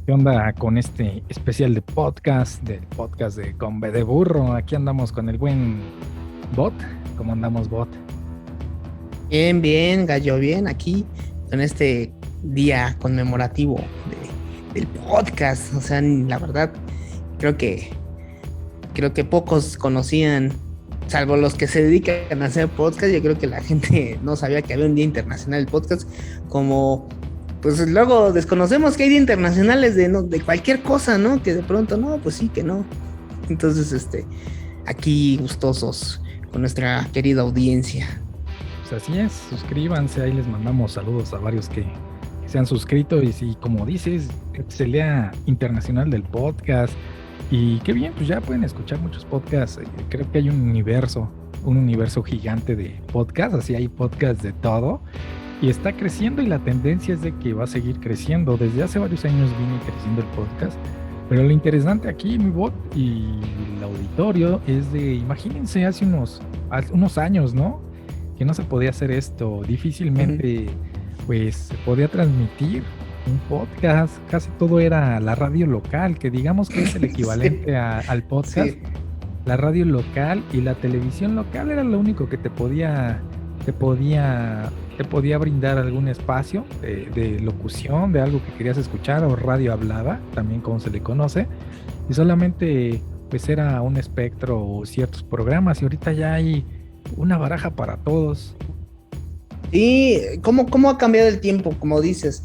¿Qué onda con este especial de podcast, del podcast de Con B de Burro? Aquí andamos con el buen Bot. ¿Cómo andamos, Bot? Bien, bien, Gallo, bien, aquí en este día conmemorativo del podcast. O sea, la verdad, creo que, creo que pocos conocían, salvo los que se dedican a hacer podcast. Yo creo que la gente no sabía que había un Día Internacional del Podcast, como pues luego desconocemos que hay días internacionales de, no, de cualquier cosa, ¿no? Que de pronto, no, pues sí, que no. Entonces, aquí gustosos con nuestra querida audiencia. Pues así es, suscríbanse, ahí les mandamos saludos a varios que se han suscrito y si, como dices, es el Día Internacional del Podcast y qué bien, pues ya pueden escuchar muchos podcasts. Creo que hay un universo gigante de podcasts, así hay podcasts de todo. Y está creciendo y la tendencia es de que va a seguir creciendo. Desde hace varios años viene creciendo el podcast. Pero lo interesante aquí, mi bot y el auditorio, es de, imagínense, hace unos años, ¿no? Que no se podía hacer esto. Ujú. Difícilmente, pues, se podía transmitir un podcast. Casi todo era la radio local, que digamos que es el Sí, equivalente al podcast. sí. La radio local y la televisión local era lo único que te podía, te podía brindar algún espacio de locución, de algo que querías escuchar, o radio hablada, también como se le conoce, y solamente pues era un espectro o ciertos programas, y ahorita ya hay una baraja para todos. Sí, ¿cómo ha cambiado el tiempo? Como dices,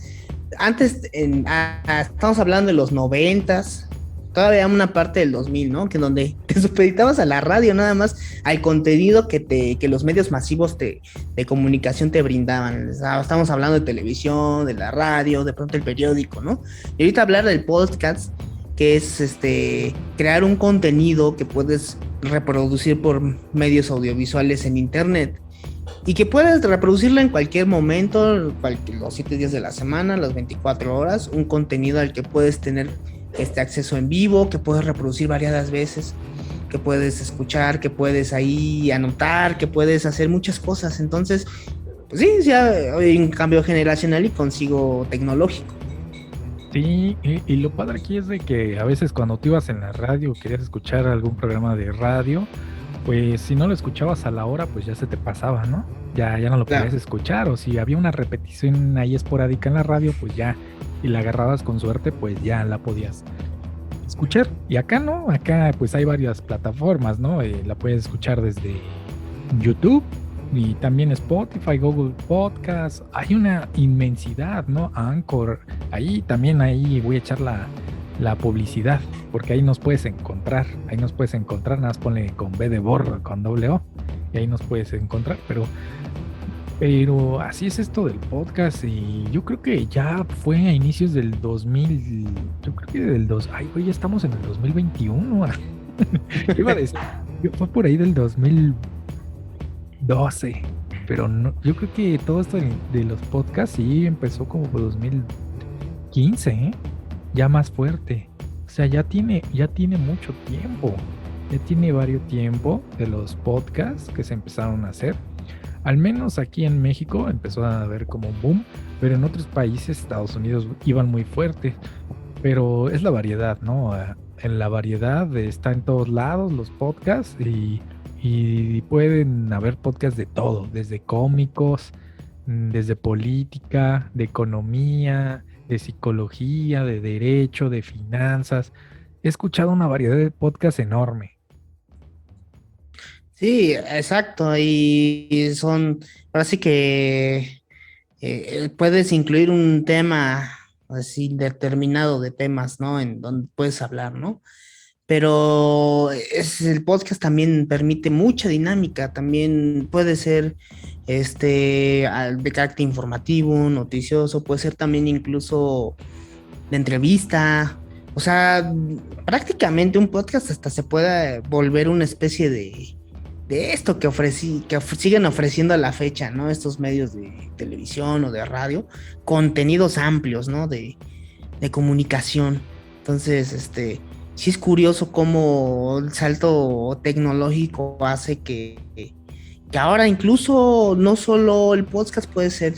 antes, estamos hablando de los noventas, todavía una parte del 2000, ¿no? Que donde te supeditabas a la radio nada más, al contenido que los medios masivos de comunicación te brindaban. Estamos hablando de televisión, de la radio, de pronto el periódico, ¿no? Y ahorita hablar del podcast, que es crear un contenido que puedes reproducir por medios audiovisuales en internet y que puedes reproducirlo en cualquier momento, los 7 días de la semana, las 24 horas, un contenido al que puedes tener este acceso en vivo, que puedes reproducir variadas veces, que puedes escuchar, que puedes ahí anotar, que puedes hacer muchas cosas. Entonces, pues sí, ya hay un cambio generacional y consigo tecnológico. Sí, y lo padre aquí es de que a veces cuando tú ibas en la radio, querías escuchar algún programa de radio, pues si no lo escuchabas a la hora, pues ya se te pasaba, ¿no? Ya no lo podías Claro. escuchar, o si había una repetición ahí esporádica en la radio, pues ya, y la agarrabas con suerte, pues ya la podías escuchar. Y acá no, acá pues hay varias plataformas, ¿no? La puedes escuchar desde YouTube y también Spotify, Google Podcast. Hay una inmensidad, ¿no? Anchor. Ahí voy a echar la publicidad, porque ahí nos puedes encontrar, nada más ponle con B de borro, con doble O, y ahí nos puedes encontrar, pero así es esto del podcast y yo creo que ya fue a inicios del 2000, yo creo que ay, güey, ya estamos en el 2021. Iba a decir, fue por ahí del 2012, pero no, yo creo que todo esto de los podcasts sí empezó como por 2015, ¿eh? Ya más fuerte. O sea, ya tiene mucho tiempo. Ya tiene varios tiempo de los podcasts que se empezaron a hacer. Al menos aquí en México empezó a haber como un boom, pero en otros países, Estados Unidos, iban muy fuerte. Pero es la variedad, ¿no? En la variedad está en todos lados los podcasts y pueden haber podcasts de todo, desde cómicos, desde política, de economía, de psicología, de derecho, de finanzas. He escuchado una variedad de podcasts enorme. Sí, exacto. Y son, ahora sí que puedes incluir un tema así determinado de temas, ¿no? En donde puedes hablar, ¿no? Pero el podcast también permite mucha dinámica, también puede ser de carácter informativo, noticioso, puede ser también incluso de entrevista. O sea, prácticamente un podcast hasta se puede volver una especie de esto siguen ofreciendo a la fecha, ¿no? Estos medios de televisión o de radio, contenidos amplios, ¿no? De comunicación. Entonces, sí es curioso cómo el salto tecnológico hace que ahora incluso no solo el podcast puede ser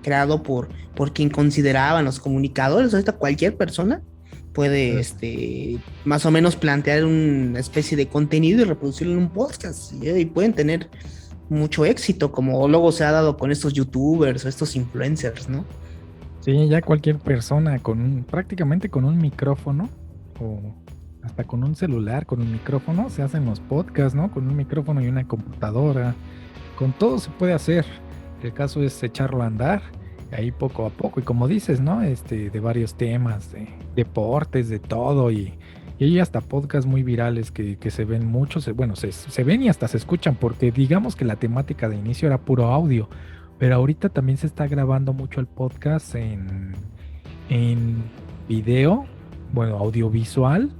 creado por quien consideraban los comunicadores, ahorita cualquier persona puede más o menos plantear una especie de contenido y reproducirlo en un podcast. Y pueden tener mucho éxito, como luego se ha dado con estos youtubers o estos influencers, ¿no? Sí, ya cualquier persona prácticamente con un micrófono o hasta con un celular, con un micrófono, se hacen los podcasts, ¿no? Con un micrófono y una computadora, con todo se puede hacer. El caso es echarlo a andar, ahí poco a poco, y como dices, ¿no? De varios temas, de deportes, de todo, y hay hasta podcasts muy virales que se ven mucho, bueno, se ven y hasta se escuchan, porque digamos que la temática de inicio era puro audio, pero ahorita también se está grabando mucho el podcast en video, bueno, audiovisual,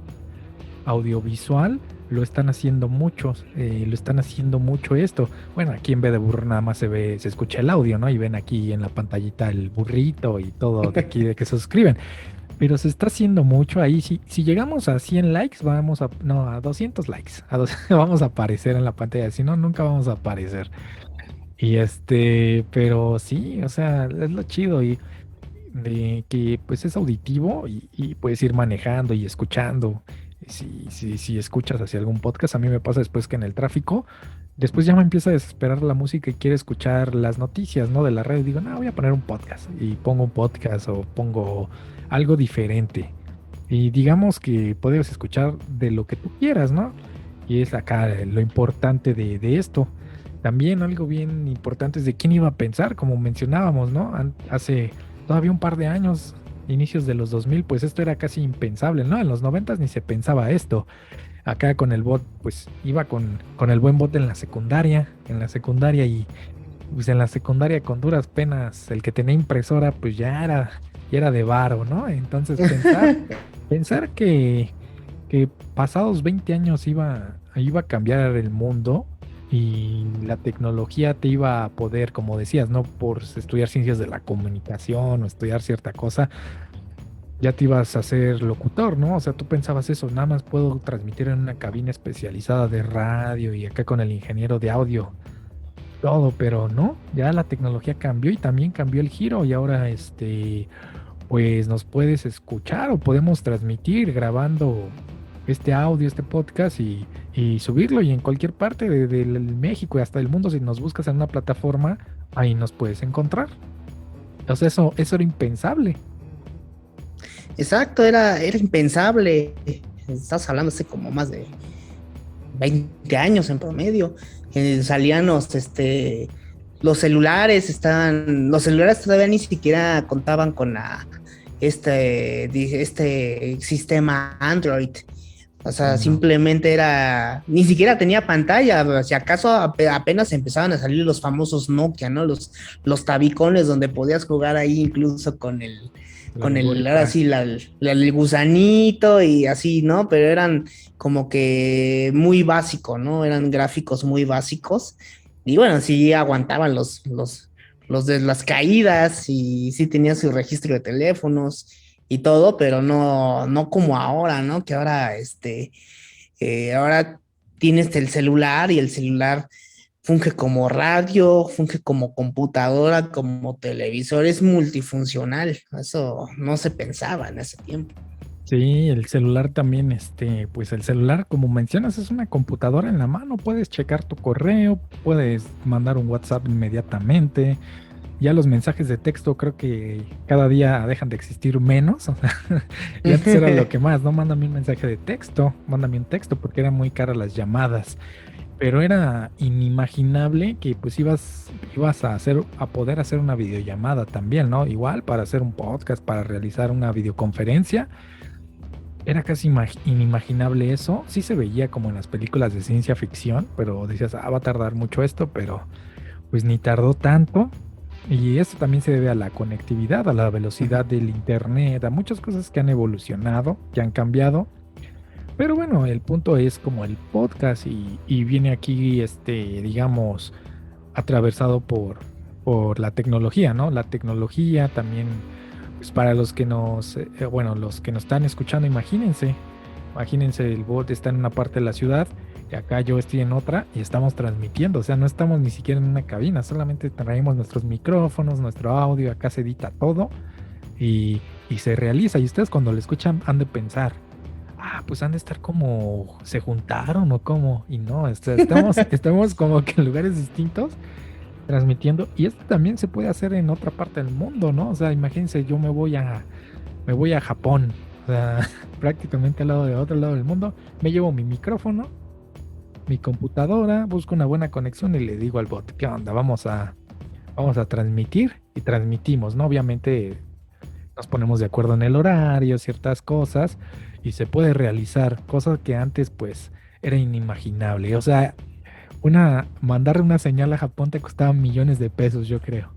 lo están haciendo muchos, lo están haciendo mucho esto. Bueno, aquí en vez de burro nada más se escucha el audio, ¿no? Y ven aquí en la pantallita el burrito y todo de aquí de que se suscriben. Pero se está haciendo mucho ahí. Si llegamos a 100 likes, no, a 200 likes. Vamos a aparecer en la pantalla. Si no, nunca vamos a aparecer. Y pero sí, o sea, es lo chido y de que pues es auditivo y puedes ir manejando y escuchando. Si escuchas hacia algún podcast, a mí me pasa después que en el tráfico, después ya me empieza a desesperar la música y quiero escuchar las noticias, ¿no? De la red. Digo, no, voy a poner un podcast y pongo un podcast o pongo algo diferente. Y digamos que puedes escuchar de lo que tú quieras, ¿no? Y es acá lo importante de esto. También algo bien importante es de quién iba a pensar, como mencionábamos, ¿no? Hace todavía un par de años, inicios de los 2000, pues esto era casi impensable, ¿no? En los 90 ni se pensaba esto. Acá con el bot, pues iba con el buen bot en la secundaria y pues en la secundaria con duras penas, el que tenía impresora, pues ya era de varo, ¿no? Entonces pensar que pasados 20 años iba a cambiar el mundo y la tecnología te iba a poder, como decías, no por estudiar ciencias de la comunicación o estudiar cierta cosa, ya te ibas a hacer locutor, ¿no? O sea, tú pensabas eso, nada más puedo transmitir en una cabina especializada de radio y acá con el ingeniero de audio, todo, pero no, ya la tecnología cambió y también cambió el giro y ahora pues nos puedes escuchar o podemos transmitir grabando este audio, este podcast y subirlo y en cualquier parte del México y hasta del mundo, si nos buscas en una plataforma, ahí nos puedes encontrar. O sea, eso era impensable. Exacto, era impensable. Estás hablando hace como más de 20 años en promedio. Salían los celulares todavía ni siquiera contaban con este sistema Android. O sea, No. simplemente ni siquiera tenía pantalla. Si acaso apenas empezaban a salir los famosos Nokia, ¿no? Los tabicones donde podías jugar ahí incluso La ahora lengüeta. sí, el gusanito y así, ¿no? Pero eran como que muy básico, ¿no? Eran gráficos muy básicos. Y bueno, sí aguantaban los de las caídas y sí tenía su registro de teléfonos y todo, pero no como ahora, ¿no? Que ahora, ahora tienes el celular y el celular funge como radio, funge como computadora, como televisor, es multifuncional. Eso no se pensaba en ese tiempo. Sí, el celular también, pues el celular, como mencionas, es una computadora en la mano. Puedes checar tu correo, puedes mandar un WhatsApp inmediatamente. Ya los mensajes de texto creo que cada día dejan de existir menos. O sea, y antes era lo que más, ¿no? Mándame un mensaje de texto, mándame un texto, porque eran muy caras las llamadas. Pero era inimaginable que pues ibas a poder hacer una videollamada también, ¿no? Igual para hacer un podcast, para realizar una videoconferencia. Era casi inimaginable eso. Sí se veía como en las películas de ciencia ficción, pero decías, va a tardar mucho esto, pero pues ni tardó tanto. Y esto también se debe a la conectividad, a la velocidad del internet, a muchas cosas que han evolucionado, que han cambiado. Pero bueno, el punto es como el podcast y viene aquí, digamos, atravesado por la tecnología, ¿no? La tecnología también, pues para los que nos están escuchando, imagínense, el bot está en una parte de la ciudad y acá yo estoy en otra y estamos transmitiendo, o sea, no estamos ni siquiera en una cabina, solamente traemos nuestros micrófonos, nuestro audio, acá se edita todo y, y se realiza. Y ustedes cuando lo escuchan han de pensar, pues han de estar como, se juntaron o cómo, y no, estamos como que en lugares distintos transmitiendo, y esto también se puede hacer en otra parte del mundo, ¿no? O sea, imagínense, yo me voy a Japón, o sea, prácticamente al lado de otro lado del mundo, me llevo mi micrófono, mi computadora, busco una buena conexión y le digo al bot, ¿qué onda? Vamos a transmitir y transmitimos, ¿no? Obviamente nos ponemos de acuerdo en el horario, ciertas cosas, y se puede realizar cosas que antes pues era inimaginable. O sea, mandarle una señal a Japón te costaba millones de pesos, yo creo.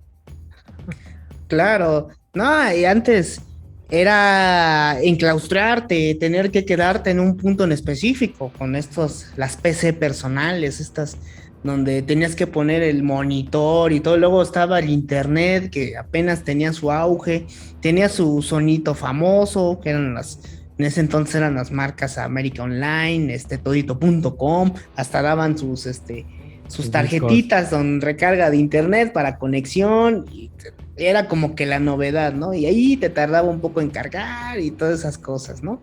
Claro, no, y antes era enclaustrarte, tener que quedarte en un punto en específico con las PC personales, estas donde tenías que poner el monitor y todo. Luego estaba el internet que apenas tenía su auge, tenía su sonito famoso, que en ese entonces eran las marcas América Online, todito.com, hasta daban sus Los discos. tarjetitas con recarga de internet para conexión, y era como que la novedad, ¿no? Y ahí te tardaba un poco en cargar y todas esas cosas, ¿no?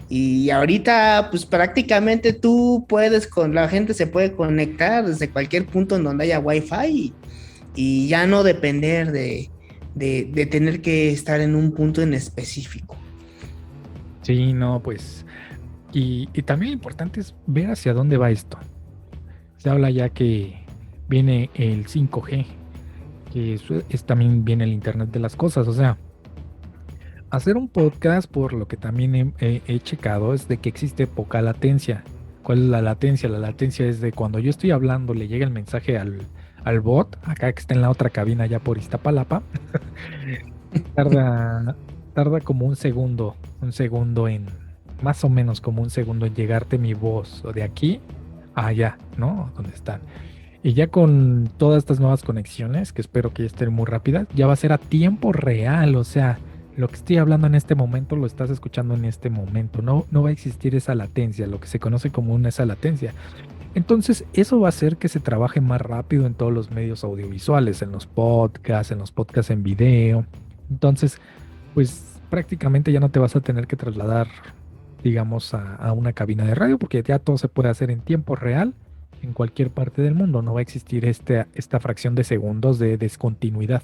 Y ahorita, pues prácticamente la gente se puede conectar desde cualquier punto en donde haya wifi, y ya no depender de tener que estar en un punto en específico. Sí, no, pues. Y también lo importante es ver hacia dónde va esto. Se habla ya que viene el 5G, que eso también viene el Internet de las cosas. O sea, hacer un podcast, por lo que también he checado, es de que existe poca latencia. ¿Cuál es la latencia? La latencia es de cuando yo estoy hablando, le llega el mensaje al bot, acá que está en la otra cabina ya por Iztapalapa, tarda, tarda como un segundo más o menos como un segundo en llegarte mi voz, o de aquí a allá, ¿no? Donde están. Y ya con todas estas nuevas conexiones, que espero que ya estén muy rápidas, ya va a ser a tiempo real. O sea, lo que estoy hablando en este momento lo estás escuchando en este momento. No va a existir esa latencia, lo que se conoce como esa latencia. Entonces, eso va a hacer que se trabaje más rápido en todos los medios audiovisuales, en los podcasts en video. Entonces, pues prácticamente ya no te vas a tener que trasladar, digamos, a una cabina de radio, porque ya todo se puede hacer en tiempo real en cualquier parte del mundo. No va a existir esta fracción de segundos de descontinuidad.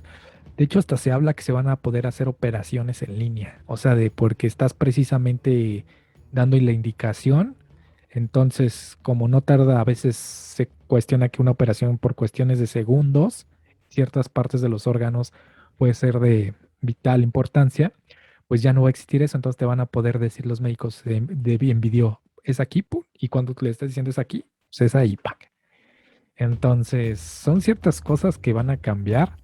De hecho, hasta se habla que se van a poder hacer operaciones en línea, o sea, porque estás precisamente dando la indicación. Entonces, como no tarda, a veces se cuestiona que una operación por cuestiones de segundos, ciertas partes de los órganos puede ser de vital importancia, pues ya no va a existir eso. Entonces te van a poder decir los médicos en video, es aquí, pum, y cuando tú le estás diciendo es aquí, pues es ahí, pack. Entonces, son ciertas cosas que van a cambiar.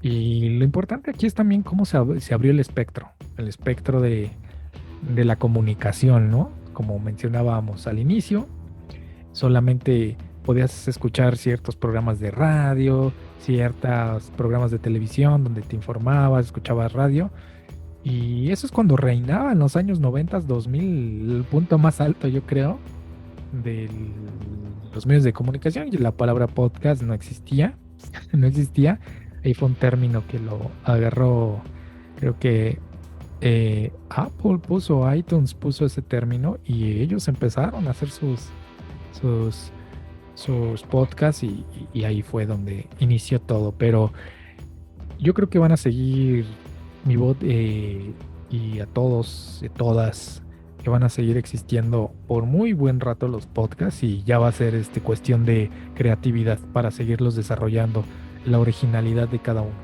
Y lo importante aquí es también cómo se abrió el espectro de la comunicación, ¿no? Como mencionábamos al inicio, solamente podías escuchar ciertos programas de radio, ciertos programas de televisión donde te informabas, escuchabas radio. Y eso es cuando reinaba en los años 90, 2000, el punto más alto, yo creo, de los medios de comunicación. Y la palabra podcast no existía, no existía. Ahí fue un término que lo agarró, creo que Apple iTunes puso ese término, y ellos empezaron a hacer sus, sus podcasts, y ahí fue donde inició todo. Pero yo creo que van a seguir mi bot, y a todos y todas, que van a seguir existiendo por muy buen rato los podcasts, y ya va a ser cuestión de creatividad para seguirlos desarrollando, la originalidad de cada uno.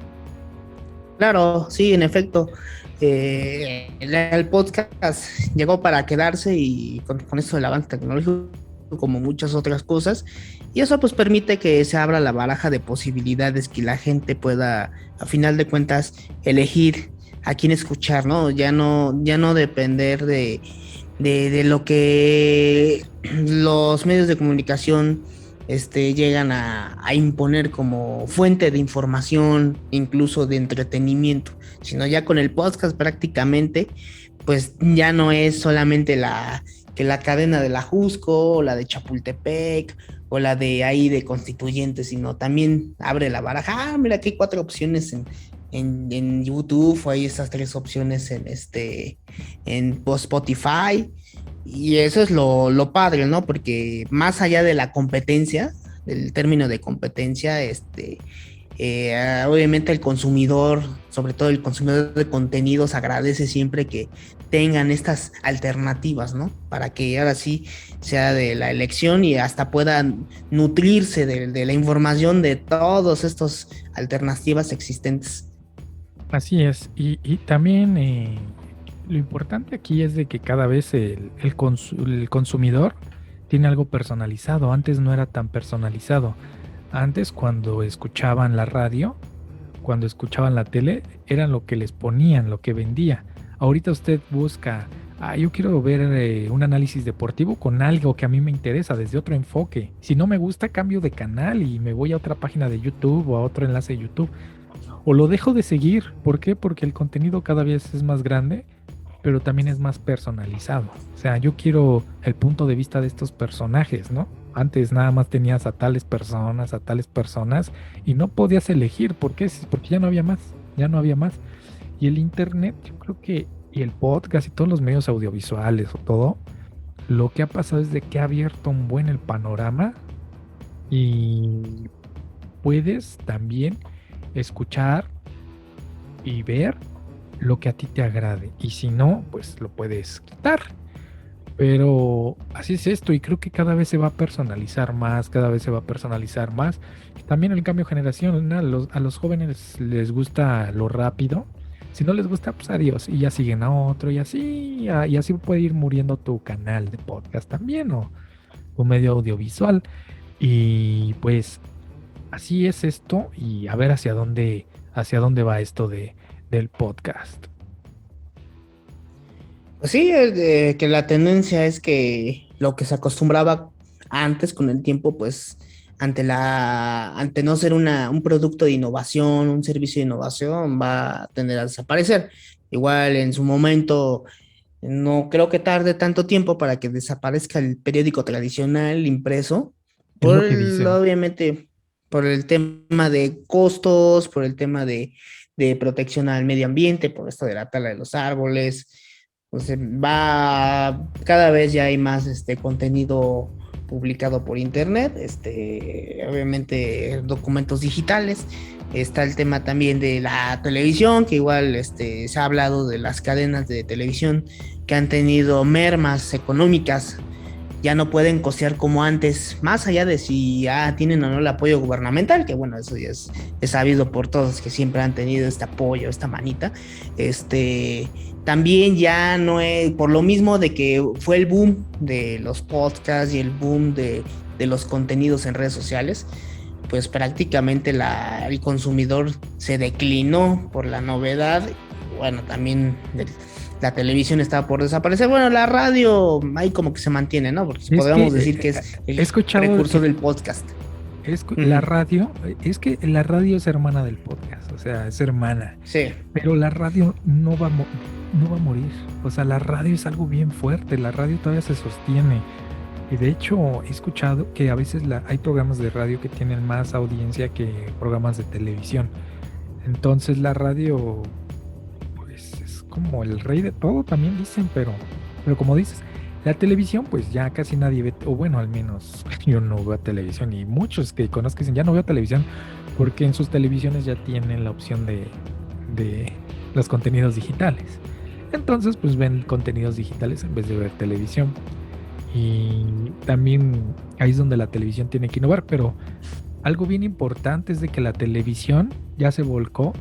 Claro, sí, en efecto. El podcast llegó para quedarse, y con esto del avance tecnológico, como muchas otras cosas, y eso pues permite que se abra la baraja de posibilidades, que la gente pueda, a final de cuentas, elegir a quién escuchar, ¿no? Ya no depender de lo que los medios de comunicación llegan a imponer como fuente de información, incluso de entretenimiento, sino ya con el podcast prácticamente, pues ya no es solamente la cadena de la Jusco, o la de Chapultepec, o la de ahí de Constituyentes, sino también abre la baraja. Mira, aquí hay 4 opciones en YouTube, hay estas tres opciones en Spotify, y eso es lo padre, ¿no? Porque más allá de la competencia, del término de competencia, obviamente el consumidor, sobre todo el consumidor de contenidos, agradece siempre que tengan estas alternativas, ¿no? Para que ahora sí sea de la elección y hasta puedan nutrirse de la información de todas estas alternativas existentes. Así es. Y también lo importante aquí es de que cada vez el consumidor tiene algo personalizado. Antes no era tan personalizado. Antes, cuando escuchaban la radio, cuando escuchaban la tele, eran lo que les ponían, lo que vendía. Ahorita usted busca, yo quiero ver un análisis deportivo con algo que a mí me interesa desde otro enfoque. Si no me gusta, cambio de canal y me voy a otra página de YouTube o a otro enlace de YouTube. O lo dejo de seguir. ¿Por qué? Porque el contenido cada vez es más grande, pero también es más personalizado. O sea, yo quiero el punto de vista de estos personajes, ¿no? Antes nada más tenías a tales personas y no podías elegir. ¿Por qué? Porque ya no había más, ya no había más. Y el internet, yo creo que, y el podcast y todos los medios audiovisuales o todo, lo que ha pasado es de que ha abierto un buen el panorama y puedes también escuchar y ver lo que a ti te agrade. Y si no, pues lo puedes quitar. Pero así es esto y creo que cada vez se va a personalizar más, cada vez se va a personalizar más. También el cambio generacional, a los jóvenes les gusta lo rápido. Si no les gusta, pues adiós y ya siguen a otro y así puede ir muriendo tu canal de podcast también o un medio audiovisual. Y pues así es esto y a ver hacia dónde va esto del podcast. Pues sí, que la tendencia es que lo que se acostumbraba antes con el tiempo, pues ante no ser un producto de innovación, un servicio de innovación, va a tender a desaparecer. Igual en su momento, no creo que tarde tanto tiempo para que desaparezca el periódico tradicional impreso, Es lo que dicen. obviamente por el tema de costos, por el tema de protección al medio ambiente, por esto de la tala de los árboles. Pues cada vez ya hay más contenido publicado por internet, obviamente documentos digitales. Está el tema también de la televisión, que igual se ha hablado de las cadenas de televisión que han tenido mermas económicas, ya no pueden costear como antes, más allá de si ya tienen o no el apoyo gubernamental, que bueno, eso ya es sabido por todos que siempre han tenido este apoyo, esta manita. También ya no es, por lo mismo de que fue el boom de los podcasts y el boom de los contenidos en redes sociales, pues prácticamente el consumidor se declinó por la novedad. Bueno, también la televisión estaba por desaparecer. Bueno, la radio ahí como que se mantiene, ¿no? Porque Es que podríamos decir que es he el escuchado precursor del podcast. la radio, es que la radio es hermana del podcast, o sea, es hermana, Sí, pero la radio no va a morir. O sea, la radio es algo bien fuerte, la radio todavía se sostiene. Y de hecho, he escuchado que a veces hay programas de radio que tienen más audiencia que programas de televisión. Entonces la radio, pues es como el rey de todo, también dicen, pero como dices, la televisión, pues ya casi nadie ve, o bueno, al menos yo no veo televisión y muchos que conozco dicen, ya no veo televisión porque en sus televisiones ya tienen la opción de los contenidos digitales. Entonces, pues ven contenidos digitales en vez de ver televisión. Y también ahí es donde la televisión tiene que innovar, pero algo bien importante es de que la televisión ya se volcó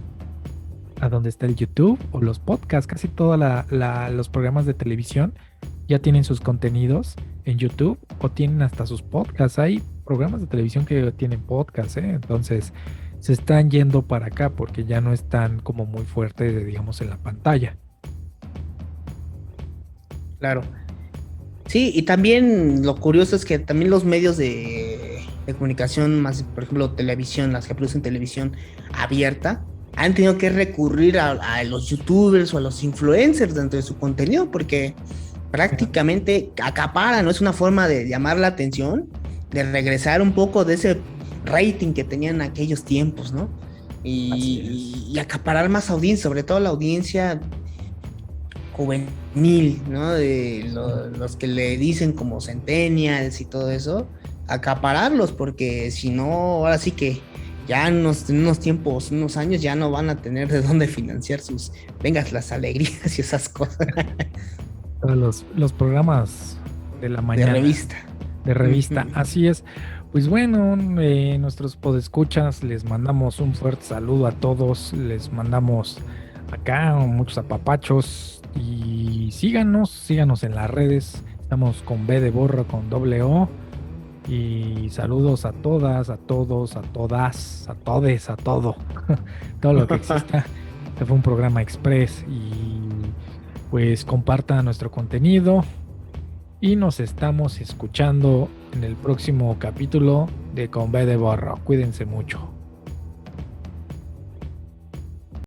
a donde está el YouTube o los podcasts. Casi todos los programas de televisión ya tienen sus contenidos en YouTube o tienen hasta sus podcasts. Hay programas de televisión que tienen podcasts, ¿eh? Entonces se están yendo para acá porque ya no están como muy fuertes, digamos, en la pantalla. claro. Sí, y también lo curioso es que también los medios de comunicación, más por ejemplo televisión, las que producen televisión abierta, han tenido que recurrir a los youtubers o a los influencers dentro de su contenido porque prácticamente acaparan, ¿no? Es una forma de llamar la atención, de regresar un poco de ese rating que tenían en aquellos tiempos, ¿no? Así es. y acaparar más audiencia, sobre todo la audiencia juvenil, ¿no? De los que le dicen como centennials y todo eso, acapararlos, porque si no, ahora sí que ya en unos tiempos, unos años, ya no van a tener de dónde financiar sus, vengas, las alegrías y esas cosas Todos los programas de la de mañana revista. de revista. Ujú. Así es. Pues bueno, nuestros podescuchas, les mandamos un fuerte saludo a todos. Les mandamos acá muchos apapachos y síganos en las redes. Estamos con B de borro, con doble O. Y saludos a todas, a todos, a todas, a todes, a todo. Todo lo que exista. Este fue un programa express y pues compartan nuestro contenido y nos estamos escuchando en el próximo capítulo de Con B de Borro. Cuídense mucho.